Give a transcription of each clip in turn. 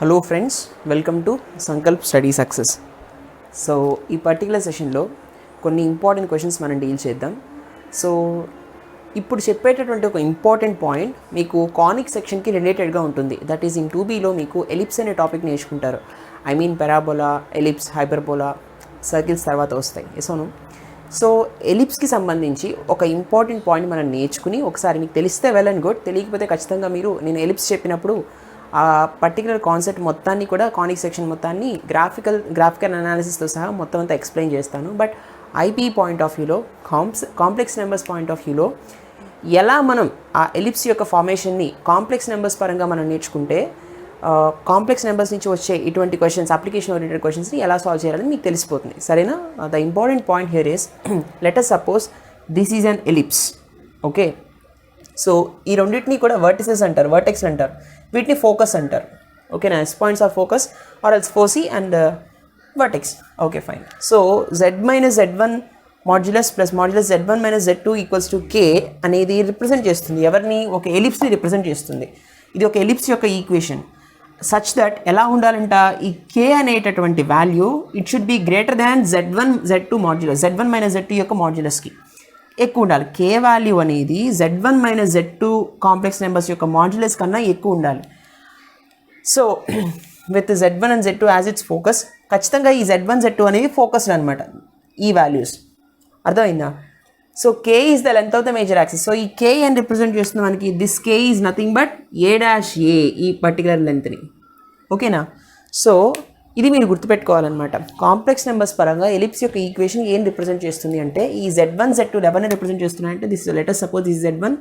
Hello friends, welcome to Sankalp study success. So ఈ particular సెషన్లో కొన్ని ఇంపార్టెంట్ క్వశ్చన్స్ మనం డీల్ చేద్దాం. సో ఇప్పుడు చెప్పేటటువంటి ఒక ఇంపార్టెంట్ పాయింట్ మీకు కానిక్ సెక్షన్కి రిలేటెడ్గా ఉంటుంది. దట్ ఈస్ ఇన్ 2Bలో మీకు ఎలిప్స్ అనే టాపిక్ నేర్చుకుంటారు. I mean parabola, ellipse, hyperbola, circles తర్వాత వస్తాయి. ఎసోను. సో ఎలిప్స్కి సంబంధించి ఒక ఇంపార్టెంట్ పాయింట్ మనం నేర్చుకుని ఒకసారి మీకు తెలిస్తే వెల్ అండ్ గుడ్, తెలియకపోతే ఖచ్చితంగా మీరు నేను ఎలిప్స్ చెప్పినప్పుడు ఆ పర్టికులర్ కాన్సెప్ట్ మొత్తాన్ని కూడా కానిక్ సెక్షన్ మొత్తాన్ని గ్రాఫికల్ అనాలిసిస్తో సహా మొత్తం అంతా ఎక్స్ప్లెయిన్ చేస్తాను. బట్ ఐపీ పాయింట్ ఆఫ్ వ్యూలో, కాంప్లెక్స్ నెంబర్స్ పాయింట్ ఆఫ్ వ్యూలో ఎలా మనం ఆ ఎలిప్స్ యొక్క ఫార్మేషన్ని కాంప్లెక్స్ నెంబర్స్ పరంగా మనం నేర్చుకుంటే కాంప్లెక్స్ నెంబర్స్ నుంచి వచ్చే ఇటువంటి క్వశ్చన్స్, అప్లికేషన్ ఓరియంటెడ్ క్వశ్చన్స్ని ఎలా సాల్వ్ చేయాలని మీకు తెలిసిపోతుంది. సరేనా? The important point here is let us suppose this is an ellipse. Okay, so ఈ రెండింటిని కూడా వర్టిసెస్ అంటారు, వర్టెక్స్ అంటారు, వీటిని ఫోకస్ అంటారు. ఓకేనా? Yes points of focus are else foci and vertex. Okay, fine. So z minus z1 modulus plus modulus z1 minus z2 equals to k అనేది represent చేస్తుంది. ఎవరిని? ఒక ఎలిప్స్ని రిప్రజెంట్ చేస్తుంది. ఇది ఒక ఎలిప్స్ యొక్క ఈక్వేషన్ సచ్ దట్ ఎలా ఉండాలంట, ఈ k అనేటటువంటి value it should be greater than z1 z2 modulus, z1 minus z2 యొక్క మాడ్యులస్కి ఎక్కువ ఉండాలి. k వాల్యూ అనేది z1 minus z2 complex numbers యొక్క మాడ్యులస్ కన్నా ఎక్కువ ఉండాలి. So with z1 and z2 as it's focus, ఖచ్చితంగా ఈ z1 z2 అనేవి ఫోకస్డ్ అనమాట, ఈ వాల్యూస్. అర్థమైందా? So k is the length of the major axis. So ఈ k అని రిప్రజెంట్ చేస్తుంది మనకి. This k is nothing but a', ఈ పర్టికులర్ లెంత్ని. ఓకేనా? సో ఇది మీరు గుర్తుపెట్టుకోవాలన్నమాట. కాంప్లెక్స్ నెంబర్స్ పరంగా ఎలిప్స్ యొక్క ఈక్వేషన్ ఏం రిప్రజెంట్ చేస్తుంది అంటే, ఈ z1 z2 ఎవరిని రిప్రజెంట్ చేస్తున్నాయంటే, this let us suppose this z1,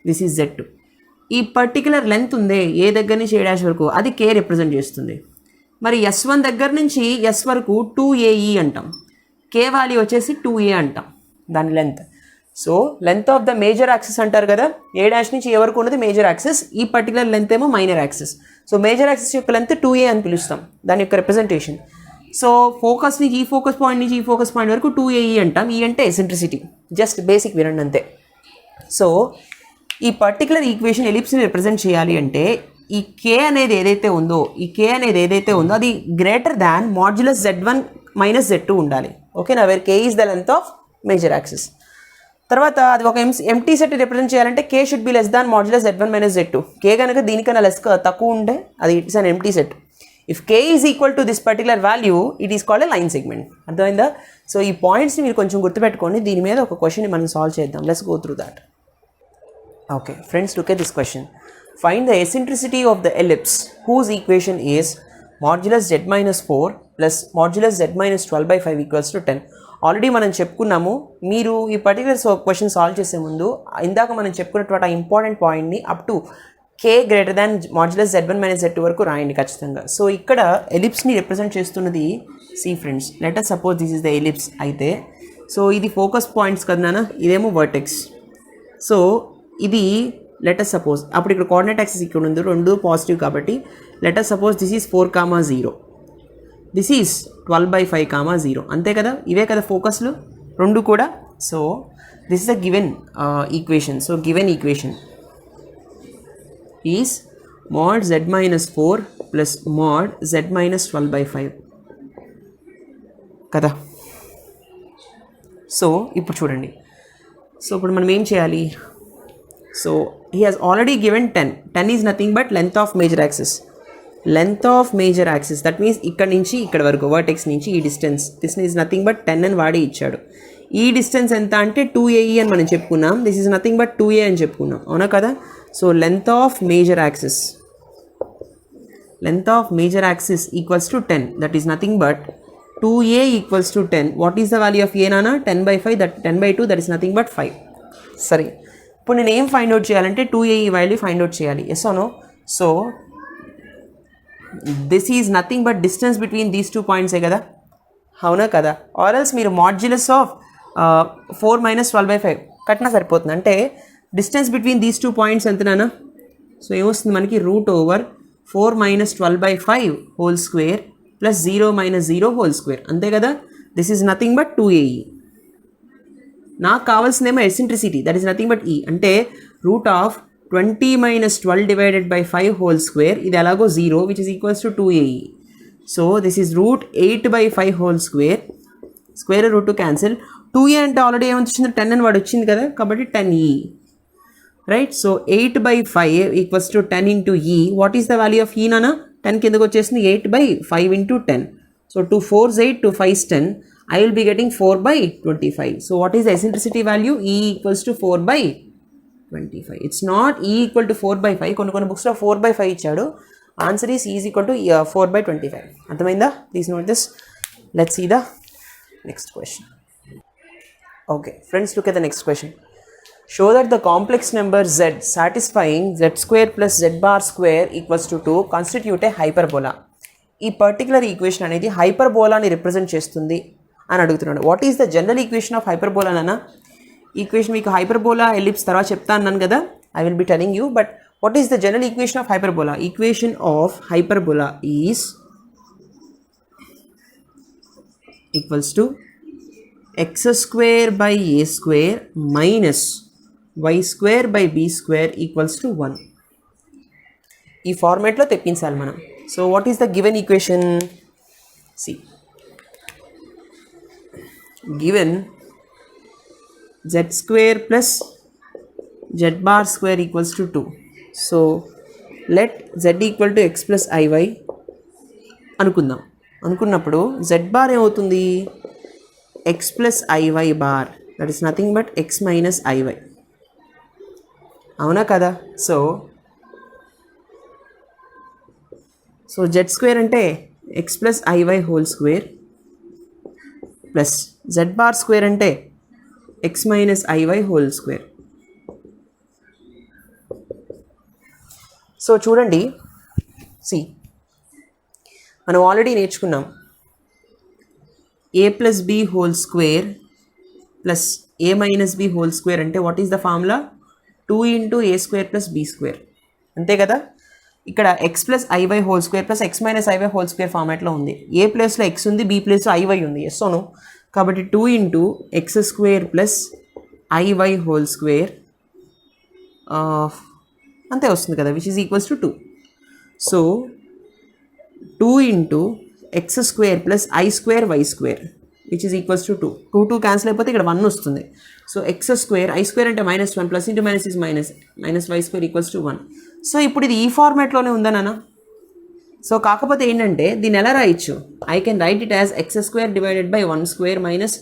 this is z2. ఈ పర్టికులర్ లెంత్ ఉందే ఏ దగ్గర నుంచి a' వరకు, అది k రిప్రజెంట్ చేస్తుంది. మరి s1 దగ్గర నుంచి s వరకు 2ae అంటాం, k వాల్యూ వచ్చేసి 2a అంటాం దాని length. So length of the major axis అంటారు కదా, a' నుంచి ఏ వరకు ఉన్నది మేజర్ యాక్సిస్, ఈ పర్టికులర్ లెంత్ ఏమో minor axis. So major axis యొక్క లెంత్ 2a అని పిలుస్తాం, దాని యొక్క రిప్రజెంటేషన్. సో ఫోకస్ నుంచి ఈ ఫోకస్ పాయింట్ నుంచి ఈ ఫోకస్ పాయింట్ వరకు 2ae అంటాం. ఈ అంటే ఎసెంట్రిసిటీ, జస్ట్ బేసిక్ వినండి అంతే. సో ఈ పర్టికులర్ ఈక్వేషన్ ఎలిప్స్ని రిప్రజెంట్ చేయాలి అంటే ఈ k అనేది ఏదైతే ఉందో, అది greater than modulus z1 minus z2 ఉండాలి. ఓకేనా? Where k is the length of major axis. తర్వాత అది ఒక ఎంటీ సెట్ రిప్రజెంట్ చేయాలంటే k should be less than modulus z1 minus z2. k కనుక దీనికన్నా తక్కువ ఉంటే అది it's an empty set. If k is equal to this particular value, it is called a line segment. అర్థమైందా? So ఈ పాయింట్స్ని మీరు కొంచెం గుర్తుపెట్టుకోండి. దీని మీద ఒక క్వశ్చన్ని మనం సాల్వ్ చేద్దాం. Let's go through that. Okay friends, look at this question. Find the eccentricity of the ellipse whose equation is modulus z minus 4 plus modulus z minus 12/5 equals to 10. Already మనం చెప్పుకున్నాము. మీరు ఈ పర్టికులర్ క్వశ్చన్ సాల్వ్ చేసే ముందు ఇందాక మనం చెప్పుకున్నటువంటి ఆ ఇంపార్టెంట్ పాయింట్ని up to k greater than modulus z1 minus z2 వరకు రాయండి ఖచ్చితంగా. సో ఇక్కడ ఎలిప్స్ని రిప్రజెంట్ చేస్తున్నది see friends. Let us suppose this is the ellipse అయితే, సో ఇది ఫోకస్ పాయింట్స్ కదా నాన్న, ఇదేమో వర్టెక్స్. సో ఇది లెట్ us సపోజ్, అప్పుడు ఇక్కడ కోఆర్డినేట్ యాక్సిస్ ఇక్కడ ఉంది, రెండు పాజిటివ్ కాబట్టి let us suppose this is 4,0, this is 12/5, 0. అంతే కదా? ఇవే కదా ఫోకస్లు రెండు కూడా. So this is a given equation. So given equation is mod z minus 4 plus mod z minus 12/5 కదా. సో ఇప్పుడు చూడండి. సో ఇప్పుడు మనం ఏం చేయాలి? So he has already given 10. 10 is nothing but length of major axis. Length of major axis, that means ఇక్కడ నుంచి ఇక్కడ వరకు వర్టెక్స్ నుంచి ఈ distance, this is nothing but 10 అని వాడే ఇచ్చాడు. ఈ డిస్టెన్స్ ఎంత అంటే 2ae అని మనం చెప్పుకున్నాం. This is nothing but 2a అని చెప్పుకున్నాం, అవునా కదా? So length of major axis equals to 10, that is nothing but 2a equals to 10. What is the value of a నానా? 10/5, that 10/2, that is nothing but 5. సరే, ఇప్పుడు నేను ఏం ఫైండ్ అవుట్ చేయాలంటే 2ae వాల్యూ ఫైండ్ అవుట్ చేయాలి. Yes or no? So this is nothing but distance between these 2 పాయింట్సే కదా, అవునా కదా? ఆర్ ఎల్స్ మీరు మాడ్యులస్ ఆఫ్ 4 మైనస్ 12/5 కట్టినా సరిపోతుంది. అంటే డిస్టెన్స్ బిట్వీన్ దీస్ 2 పాయింట్స్ ఎంతనా? సో ఏమొస్తుంది మనకి? √4 minus 12/5 whole square plus 0 minus 0 whole square. అంతే కదా? This is nothing but 2ae. నాకు కావాల్సిందేమో eccentricity, that is nothing but e. అంటే root of 20 minus 12 divided by 5 whole square, ఇది ఎలాగో 0, which is equals to 2AE. So this is root 8 by 5 whole square. Square root to cancel. 2A అంటే already ఏమొచ్చింది 10 అని వాడు వచ్చింది కదా, కాబట్టి 10E. Right, so 8 by 5 equals to 10 into E. What is the value of E నానా? 10 కిందకు వచ్చేసింది 8 by 5 into 10. So 2 4s 8, 2 5s 10. I will be getting 4 by 25. So what is the eccentricity value? E equals to 4 by 25. It's not E equal to 4 by 5. కొన్ని బుక్స్లో 4 by 5 ఇచ్చాడు. Answer is E is equal to 4 by 25. అర్థమైందా? Please note this. Let's see the next question. Okay, friends, look at the next question. Show that the complex number z satisfying z square plus z bar square equals to 2 constitute a hyperbola. ఈ particular equation అనేది హైపర్బోలాని represent చేస్తుంది అని అడుగుతున్నాడు. What is the general equation of hyperbola అన్న? Equation మీకు hyperbola ellipse తర్వాత చెప్తా అన్నాను కదా, I will be telling you. But what is the general equation of hyperbola? Equation of hyperbola is equals to x square by a square minus y square by b square equals to 1. ఈ ఫార్మేట్లో తెప్పించాలి మనం. So what is the given equation? See, given z square plus z bar square equals to 2. So let z equal to x plus iy అనుకుందాం. అనుకున్నప్పుడు z bar ఏమవుతుంది? x plus iy bar, that is nothing but x minus iy. అవునా కదా? So z square అంటే x plus iy whole square plus z bar square అంటే x minus iy whole square. So చూడండి, C, మనం already నేర్చుకున్నాం a plus b whole square plus a minus b whole square అంటే what is the formula? 2 into a square plus b square. అంతే కదా? ఇక్కడ x plus iy whole square plus x minus iy whole square ఫార్మాట్లో ఉంది. a ప్లేస్లో x ఉంది, b ప్లేస్లో iy ఉంది. ఎస్ ఓను? కాబట్టి 2 into x square plus iy whole square అంతే వస్తుంది కదా, which is equals to 2. So 2 into x square plus I square y square which is equals to 2. 2 cancel అయిపోతే ఇక్కడ 1 వస్తుంది. So x square I square అంటే -1 plus into minus is minus y square equals to 1. So ఇప్పుడు ఇది ఈ ఫార్మాట్లోనే ఉందా నాన్న? So కాకపోతే ఏంటంటే దీన్ని ఎలా రాయొచ్చు? I can write it as x square divided by 1 square minus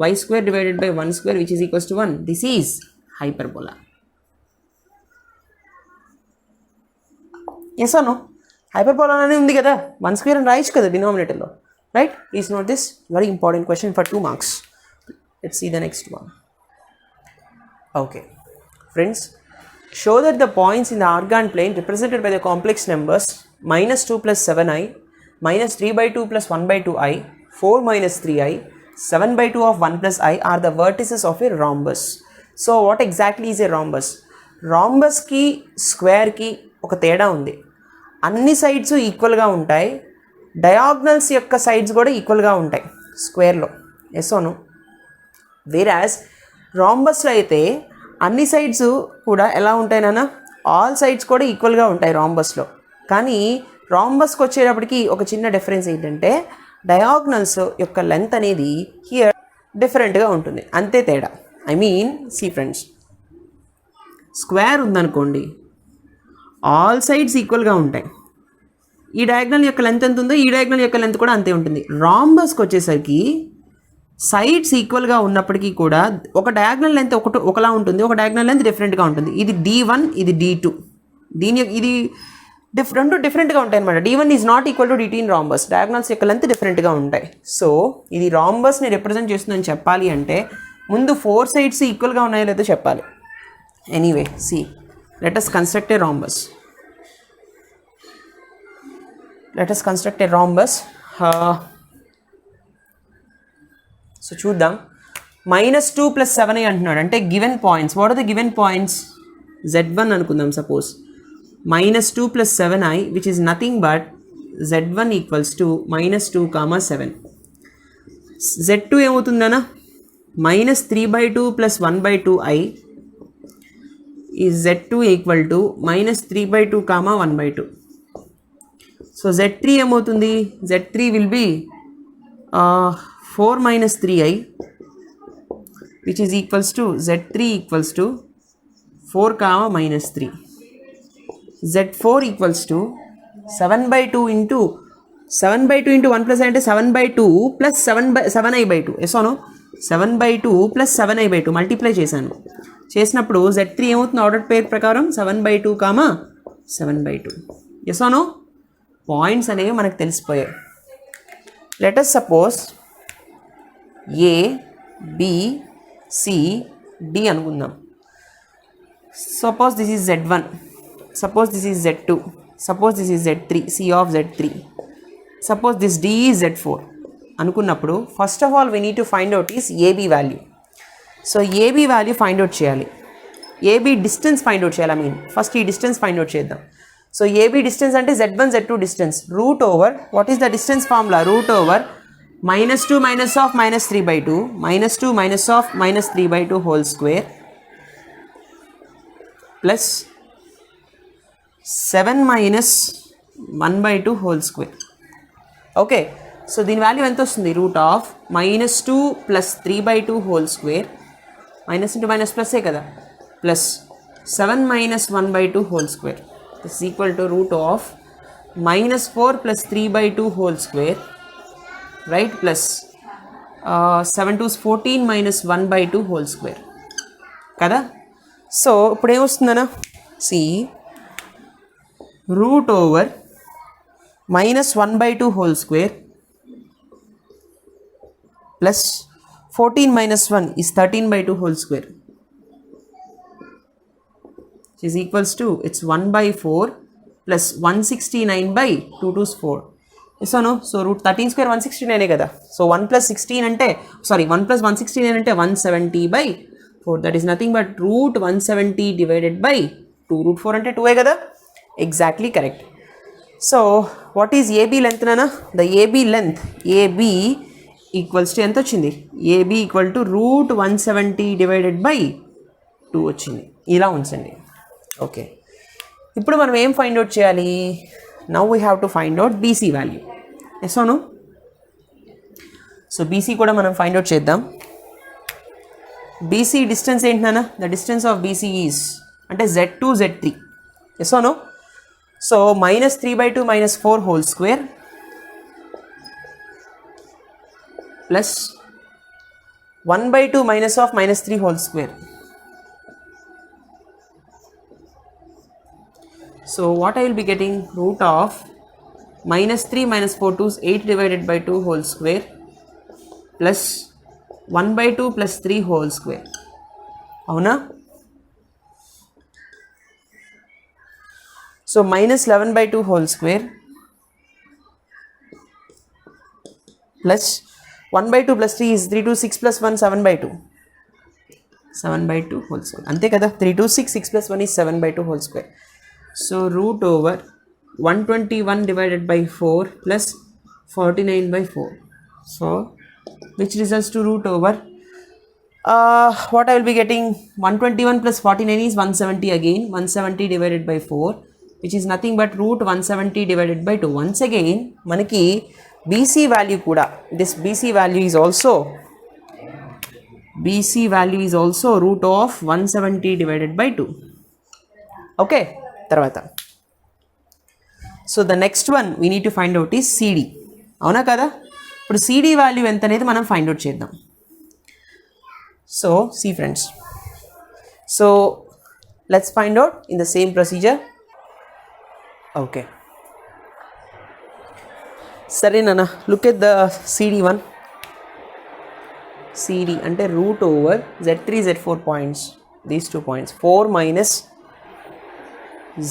y square divided by 1 square which is equals to 1. This is hyperbola. Yes or no? Hyperbola అనేది ఉంది కదా, 1 square అని రాయొచ్చు కదా డినామినేటర్లో, right? Please note this, very important question for 2 marks. Let's see the next one. Okay friends, show that the points in the argand plane represented by the complex numbers -2 plus 7i, -3 by 2 plus 1 by 2i, 4 minus 3i, 7 by 2 of 1 plus i are the vertices of a rhombus. So what exactly is a rhombus? Rhombus ki square ki oka teda undi. అన్ని sides ఈక్వల్గా ఉంటాయి, diagonals యొక్క sides కూడా ఈక్వల్గా ఉంటాయి స్క్వేర్లో. Yes own? వేరాజ్ రాంబస్లో అయితే అన్ని sides కూడా ఎలా ఉంటాయి నాన్న? ఆల్ సైడ్స్ కూడా ఈక్వల్గా ఉంటాయి రాంబస్లో. కానీ రాంబస్కి వచ్చేటప్పటికి ఒక చిన్న డిఫరెన్స్ ఏంటంటే డయాగ్నల్స్ యొక్క లెంత్ అనేది హియర్ డిఫరెంట్గా ఉంటుంది, అంతే తేడా. I mean see friends, square ఉందనుకోండి, ఆల్ సైడ్స్ ఈక్వల్గా ఉంటాయి. ఈ డయాగ్నల్ యొక్క లెంత్ ఎంత ఉందో ఈ డయాగ్నల్ యొక్క లెంత్ కూడా అంతే ఉంటుంది. రాంబస్కి వచ్చేసరికి సైడ్స్ ఈక్వల్గా ఉన్నప్పటికీ కూడా ఒక డయాగ్నల్ లెంత్ ఒకలా ఉంటుంది, ఒక డయాగ్నల్ లెంత్ డిఫరెంట్గా ఉంటుంది. ఇది D1, ఇది D2. ఇది డిఫరెంట్గా ఉంటాయి అనమాట. D1 is not equal to D2 in rhombus. Diagonals యొక్క లెంత్ డిఫరెంట్గా ఉంటాయి. సో ఇది రాంబస్ని రిప్రజెంట్ చేస్తుందని చెప్పాలి అంటే ముందు 4 సైడ్స్ ఈక్వల్గా ఉన్నాయో లేదో చెప్పాలి. Anyway, see, let us construct a rhombus. సో చూద్దాం. -2 plus 7i అంటున్నాడు అంటే given points. What are the given points? z1 అనుకుందాం suppose. -2 plus 7i which is nothing but z1 equals to -2, 7. z2 ఏమవుతుందనా? -3 by 2 plus 1 by 2i is z2 equal to minus 3 by 2 comma 1 by 2. So z3 ఏమవుతుంది, z3 will be 4 minus 3i, which is equals to z3 equals to 4 comma minus 3. z4 equals to 7 by 2 into 7 by 2 into 1 plus I అంటే 7 by 2 plus 7i by 2. Yes అవును, 7 by 2 plus 7i by 2 multiply చేసినప్పుడు z3 ఏమవుతుంది order పేర్ ప్రకారం 7 by 2 comma 7 by 2. Yes అవును, points అనేవి మనకు తెలిసిపోయాయి. Let us suppose A B C D అనుకుందాం. Suppose this is z1, suppose this is z2, suppose this is z3, c of z3, suppose this d is z4 అనుకున్నప్పుడు first of all we need to find out is AB value. So AB value find out చేయాలి, AB distance find out చేయాలి. First ఈ distance find out చేద్దాం. So AB distance అంటే z1 z2 distance root over what is the distance formula, route over -2 minus of -3 by 2 -2 minus of -3 by 2 whole square plus 7 minus 1 by 2 whole square. Okay, so దీని value ఎంత వస్తుంది, root of -2 plus 3 by 2 whole square, minus into minus ప్లస్సే కదా, plus 7 minus 1 by 2 whole square. This is equal to root of -4 plus 3 by 2 whole square, right, plus 7 2 is 14 minus 1 by 2 whole square కదా. So ఇప్పుడు ఏమొస్తుందన్నా, C root over minus 1 by 2 whole square plus 14 minus 1 is 13 by 2 whole square, which is equals to it's 1 by 4 plus 169 by 2 2 is 4. Yes or no? So root 13 square 169 kada. So 1 plus 16 ante, sorry 1 plus 169 ante 170 by 4. That is nothing but root 170 divided by 2. Root 4 ante 2 kada. Exactly correct. So what is AB length nana? The AB length, AB equals to ఎంత వచ్చింది, AB equal to root 170 divided by 2 వచ్చింది. ఇలా ఉంచండి. Okay, ఇప్పుడు మనం ఏం find out చేయాలి, now we have to find out BC value. Yes అవును, సో BC కూడా మనం ఫైండ్ అవుట్ చేద్దాం. BC డిస్టెన్స్ ఏంటి నాన్న, the distance of BC is అంటే Z2 Z3. ఎస్ అవును, సో -3 by 2 minus 4 whole square plus 1 by 2 minus of -3 whole square. So what I will be getting, root of -3 minus 4 2 is 8 divided by 2 whole square plus 1 by 2 plus 3 whole square. అవునా, so minus 11 by 2 whole square plus 1 by 2 plus 3 is 3 2 6 plus 1 7 by 2. 7 by 2 whole square. Ante kada 3 2 6 6 plus 1 is 7 by 2 whole square. So root over 121 divided by 4 plus 49 by 4. So which results to root over what I will be getting, 121 plus 49 is 170 again. 170 divided by 4, which is nothing but root 170 divided by 2. Once again manaki BC value kuda, this BC value is also root of 170 divided by 2. Okay, tarvata, so the next one we need to find out is CD. avuna kada, ఇప్పుడు CD value ఎంత అనేది మనం find out చేద్దాం. So see friends, so let's find out in the same procedure. Okay, సరే నాన్న, look at the CD one. CD అంటే root over Z3 Z4 points, these 2 points, 4 minus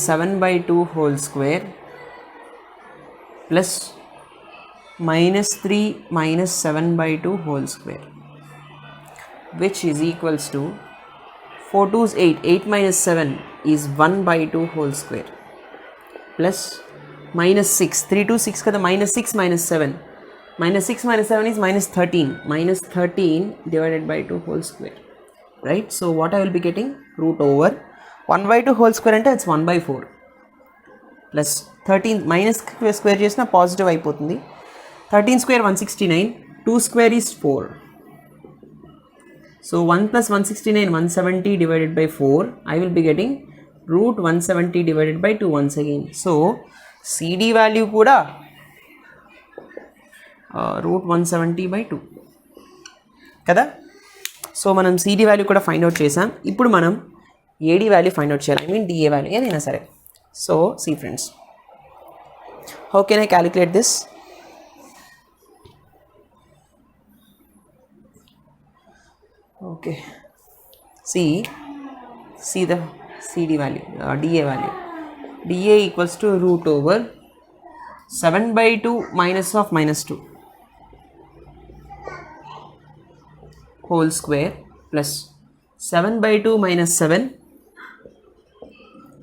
7 by 2 whole square plus -3 minus 7 by 2 whole square, which is equals to 4 2 is 8, 8 minus 7 is 1 by 2 whole square plus minus 6, 3 2 6 kada, minus 6 minus 7, minus 6 minus 7 is minus 13, minus 13 divided by 2 whole square, right. So what I will be getting, root over 1/2 whole square అంటే it's 1/4 plus 13 minus square చేసిన positive అయిపోతుంది. 13 square 169, 2 square is 4. So 1 + 169 170 divided by 4. I will be getting root 170 divided by 2 once again. So CD value కూడా root 170 by 2 కదా. So మనం CD value కూడా find out చేసాం. ఇప్పుడు మనం AD వాల్యూ ఫైండ్ అవుట్ చేయాలి, DA వాల్యూ ఏదైనా సరే. So see friends, how can I calculate this? Okay, see the CD value, DA value. DA equals to root over 7/2 minus of -2 whole square plus 7/2 minus 7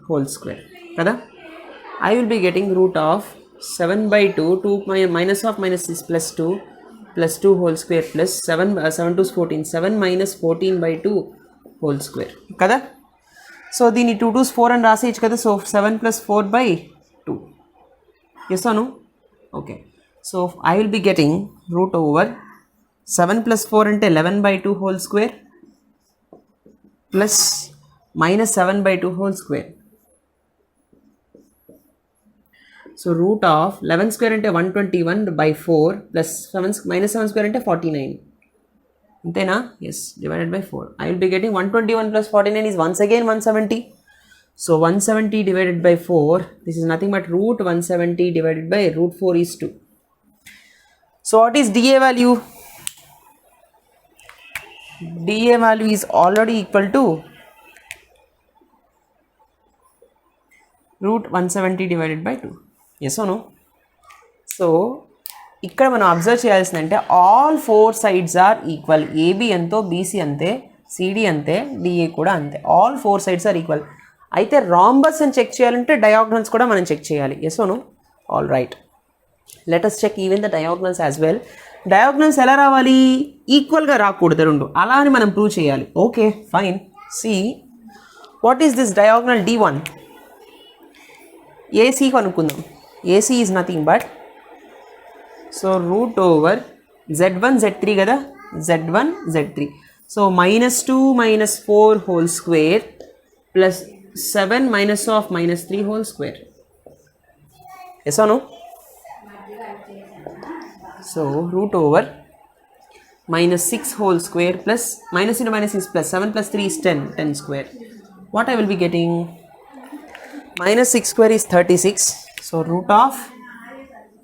whole square kada. I will be getting root of 7/2, 2 minus of minus is plus 2 plus 2 whole square plus 7 2 is 14, 7 minus 14/2 whole square kada. So దీని 2 2's 4 అని రాసేయచ్చు కదా. So 7 plus 4/2, yes or no? Okay, so I will be getting root over 7 plus 4 అంటే 11/2 whole square plus minus 7/2 whole square. So root of 11 square అంటే 121/4 plus 7 minus 7 square అంటే 49 అంతేనా? Yes, divided by 4. I will be getting 121 plus 49 is once again 170. So 170 divided by 4, this is nothing but root 170 divided by root 4 is 2. So what is DA value? DA value is already equal to root 170 divided by 2. Yes or no? So ఇక్కడ మనం observe చేయాల్సిందంటే all 4 sides are equal. AB ఎంతో, BC అంతే, CD అంతే, DA కూడా అంతే. All 4 sides are equal. అయితే rhombus అని చెక్ చేయాలంటే డయాగ్నల్స్ కూడా మనం చెక్ చేయాలి. Yes or no? All right, let us check even the diagonals as well. Diagonals ఎలా రావాలి? ఈక్వల్గా రాకూడదు రెండు, అలా అని మనం ప్రూవ్ చేయాలి. Okay fine. See what is this diagonal D1? AC కనుక్కుందాం. AC is nothing but so root over Z1 Z3 కదా, Z1 Z3. So -2 - 4 whole square plus 7 minus of -3 whole square. Yes or no? So root over -6 whole square plus minus into minus is plus 7 plus 3 is 10 square. What I will be getting? -6 square is 36. So root of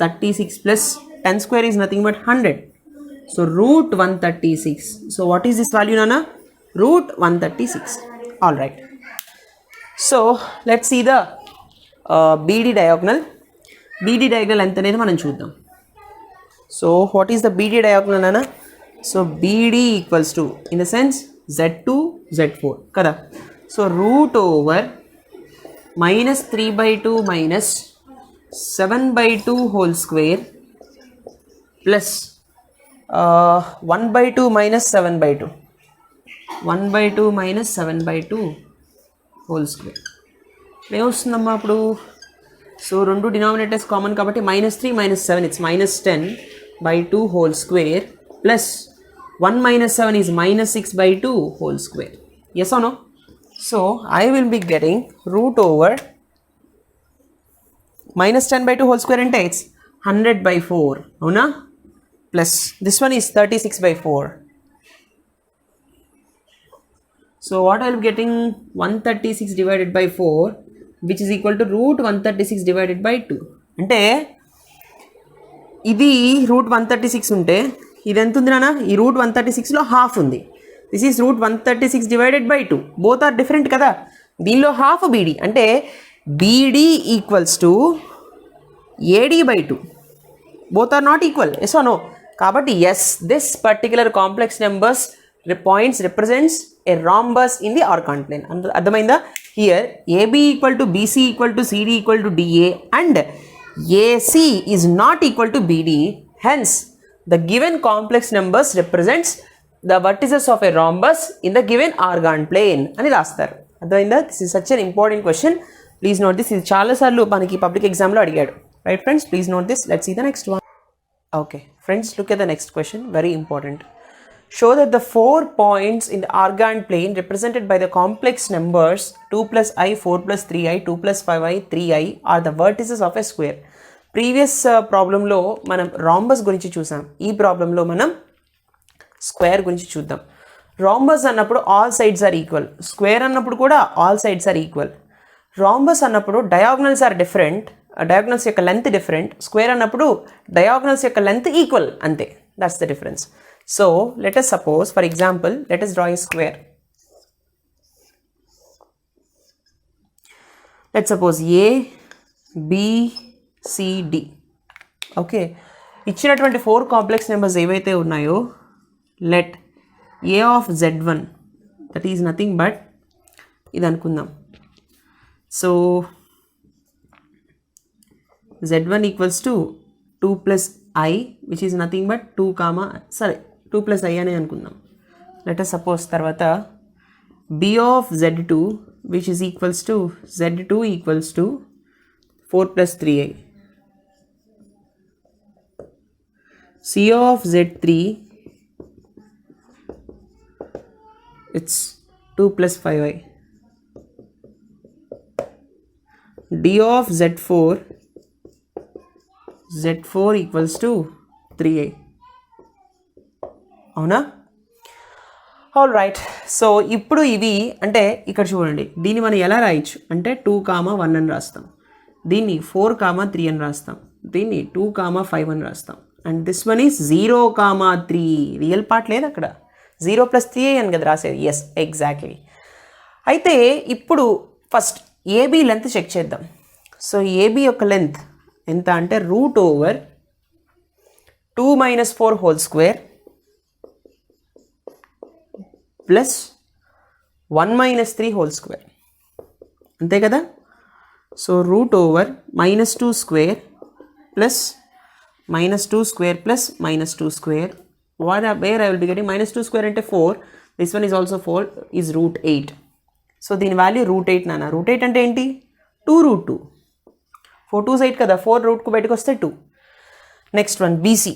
36 plus 10 square is nothing but 100. So root 136. So what is this value, Nana? Root 136. All right. So let's see the BD diagonal. BD diagonal ఎంత అనేది మనం చూద్దాం. So what is the BD diagonal, Nana? So BD equals to, in the sense, Z2 Z4 కదా. So root over -3/2 minus 7/2 whole square plus 1/2 minus 7/2, 1/2 minus 7/2 whole square. ఏమొస్తుందమ్మా అప్పుడు? So రెండు denominators common కాబట్టి -3 - 7 it's -10/2 whole square plus 1 - 7 is -6/2 whole square. Yes or no? So I will be getting root over -10/2 whole square అంటే it's 100/4 అవునా, plus this one is 36/4. So what I will be getting? 136 divided by 4, which is equal to root 136 divided by 2. అంటే ఇది route 136 ఉంటే ఇది ఎంత ఉంది నాన్న? ఈ రూట్ 136లో హాఫ్ ఉంది. This is root 136 divided by 2. Both are different కదా. దీనిలో హాఫ్ బీడీ అంటే BD equals to AD/2. Both are not equal. Yes or no? కాబట్టి yes, this particular complex numbers points represents a rhombus in the arcant plane. అర్థమైందా? Here AB equal to BC equal to CD equal to DA and AC is not equal to BD. Hence, the given complex numbers represents the vertices of a rhombus in the given arcant plane అని రాస్తారు. అర్థమైందా? This is such an important question. Please note this. ఇది చాలాసార్లు మనకి public ఎగ్జామ్లో అడిగాడు. Right friends, please note this. Let's see the next one. Okay friends, look at the next question, very important. Show that the 4 points in the Argand plane represented by the complex numbers 2 plus I, 4 plus 3I, 2 plus 5I, 3I are the vertices of a square. Previous problemలో మనం rhombus గురించి చూసాం. ఈ ప్రాబ్లంలో మనం square గురించి చూద్దాం. rhombus అన్నప్పుడు all sides are equal, square అన్నప్పుడు కూడా all sides are equal. rhombus అన్నప్పుడు డయాగ్నల్స్ ఆర్ డిఫరెంట్, డయాగ్నల్స్ యొక్క లెంత్ డిఫరెంట్. స్క్వేర్ అన్నప్పుడు డయాగ్నల్స్ యొక్క లెంత్ ఈక్వల్, అంతే. That's the difference. So let us suppose, for example, let us draw a square. Let's suppose A, B, C, D. Okay. ఇచ్చినటువంటి 4 complex numbers ఏవైతే ఉన్నాయో, let A of Z1, that is nothing but ఇది అనుకుందాం. So Z1 equals to 2 plus I, which is nothing but 2 comma, sorry, 2 plus I అనే అనుకుందాం. Let us suppose తర్వాత B of Z2, which is equals to Z2 equals to 4 plus 3I. C of Z3, it's 2 plus 5I. D of Z4, Z4 equals to 3I. అవునా? All right. So ఇప్పుడు ఇవి అంటే ఇక్కడ చూడండి, దీన్ని మనం ఎలా రాయొచ్చు అంటే 2, 1 అని రాస్తాం, దీన్ని 4, 3 అని రాస్తాం, దీన్ని 2, 5 అని రాస్తాం. And this one is 0, 3. Real part లేదు అక్కడ, 0 plus 3 అని కదా రాసేది. Yes, exactly. అయితే ఇప్పుడు ఫస్ట్ ఏబీ లెంత్ చెక్ చేద్దాం. సో ఏబీ యొక్క లెంత్ ఎంత అంటే √2 - 4 whole square plus 1 - 3 whole square, అంతే కదా. So √-2 square plus -2 square plus -2 square. Where I will be getting -2 square అంటే 4, this one is also 4, is √8. So దీని వాల్యూ √8 నాన్న. √8 అంటే ఏంటి? 2√2. 4 2s 8 కదా, 4 రూట్కు బయటకు వస్తే 2. Next one BC.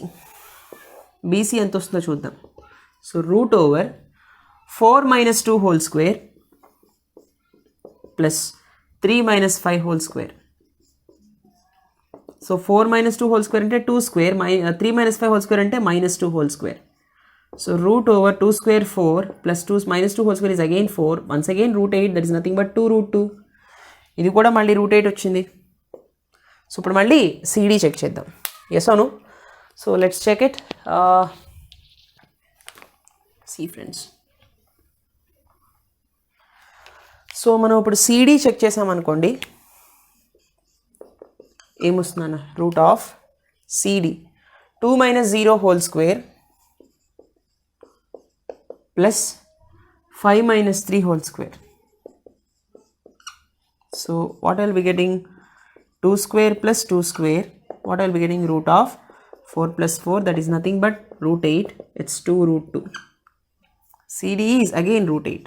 బీసీ ఎంత వస్తుందో చూద్దాం. So √4 - 2 whole square plus 3 - 5 whole square. So 4 - 2 whole square అంటే 2 స్క్వేర్, 3 - 5 హోల్ స్క్వేర్ అంటే -2 whole square. So √2 square 4 plus 2 - 2 whole square is again 4, once again √8, that is nothing but 2√2. ఇది కూడా మళ్ళీ √8 వచ్చింది. సో ఇప్పుడు మళ్ళీ సిడి చెక్ చేద్దాం. ఎస్ అవును. So let's check it. See friends, so మనం ఇప్పుడు సిడి చెక్ చేసామనుకోండి, ఏమొస్తుందన్న √CD 2 - 0 whole square plus 5 - 3 whole square. So what I'll be getting? 2 square plus 2 square. What I'll be getting? √4 plus 4, that is nothing but √8. It's 2√2. CD is again √8.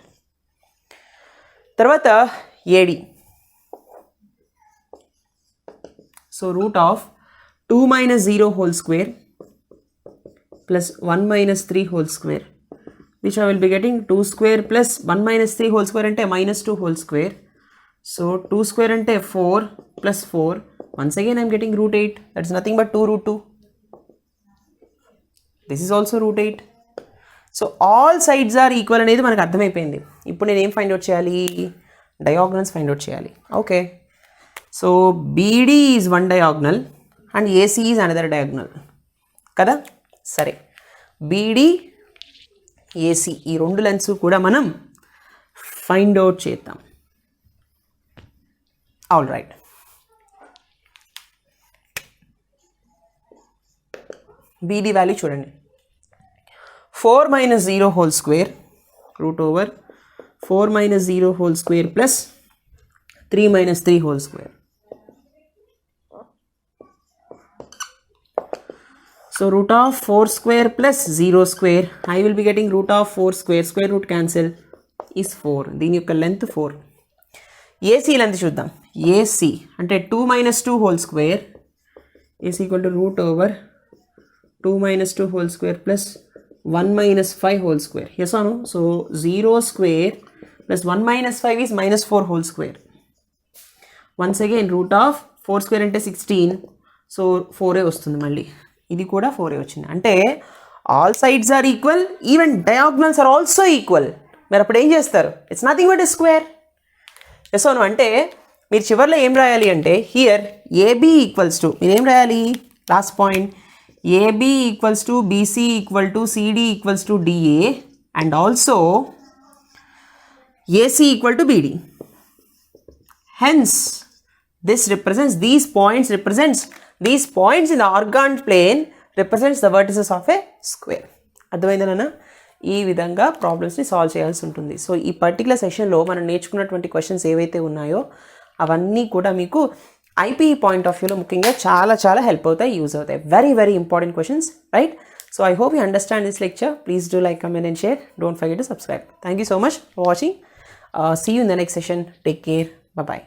తర్వాత AD. So √2 - 0 whole square plus 1 - 3 whole square, which I will be getting 2 square plus 1 - 3 whole square అంటే -2 whole square. So 2 square అంటే 4 plus 4. Once again I am getting √8. That's nothing but 2√2. This is also √8. So all sides are equal అనేది మనకు అర్థమైపోయింది. ఇప్పుడు నేను ఏం find out చేయాలి? Diagonals find out చేయాలి. Okay. So BD is one diagonal and AC is another diagonal కదా. సరే, BD AC ఈ రెండు లెన్స్ కూడా మనం ఫైండ్ అవుట్ చేద్దాం. All right. BD వాల్యూ చూడండి, 4 - 0 whole square √4 - 0 whole square plus 3 - 3 whole square. So √4 square plus 0 square, I will be getting √4 square, square root cancel is 4. దీని యొక్క లెంత్ 4. ఏసీ లెంత్ చూద్దాం. AC అంటే 2 - 2 whole square AC equal to root over 2 - 2 whole square plus 1 - 5 whole square. Yes అను. So 0 square plus 1 - 5 is -4 whole square. Once again root of 4 square అంటే 16. So 4 వస్తుంది మళ్ళీ. ఇది కూడా 4 వచ్చింది. అంటే all sides are equal, even diagonals are also equal. మీరు అప్పుడు ఏం చేస్తారు? It's nothing but a square. Yes అవును. అంటే మీరు చివరిలో ఏం రాయాలి అంటే హియర్ ఏబీ ఈక్వల్స్ టు, మీరు ఏం రాయాలి last point, AB equals to BC equal to CD equals to DA and also AC equal to BD. Hence this represents these points in the orgone plane represents the vertices of a square. అర్థమైందనా? ఈ విధంగా ప్రాబ్లమ్స్ని solve చేయాల్సి ఉంటుంది. So ఈ particular సెషన్లో మనం నేర్చుకున్నటువంటి questions ఏవైతే ఉన్నాయో అవన్నీ కూడా మీకు ఐపీఈ పాయింట్ ఆఫ్ వ్యూలో ముఖ్యంగా చాలా చాలా హెల్ప్ అవుతాయి, యూజ్ అవుతాయి. Very very important questions, right? So I hope you understand this lecture. Please do like, comment and share. Don't forget to subscribe. Thank you so much for watching. See you in the next session. Take care. Bye-bye.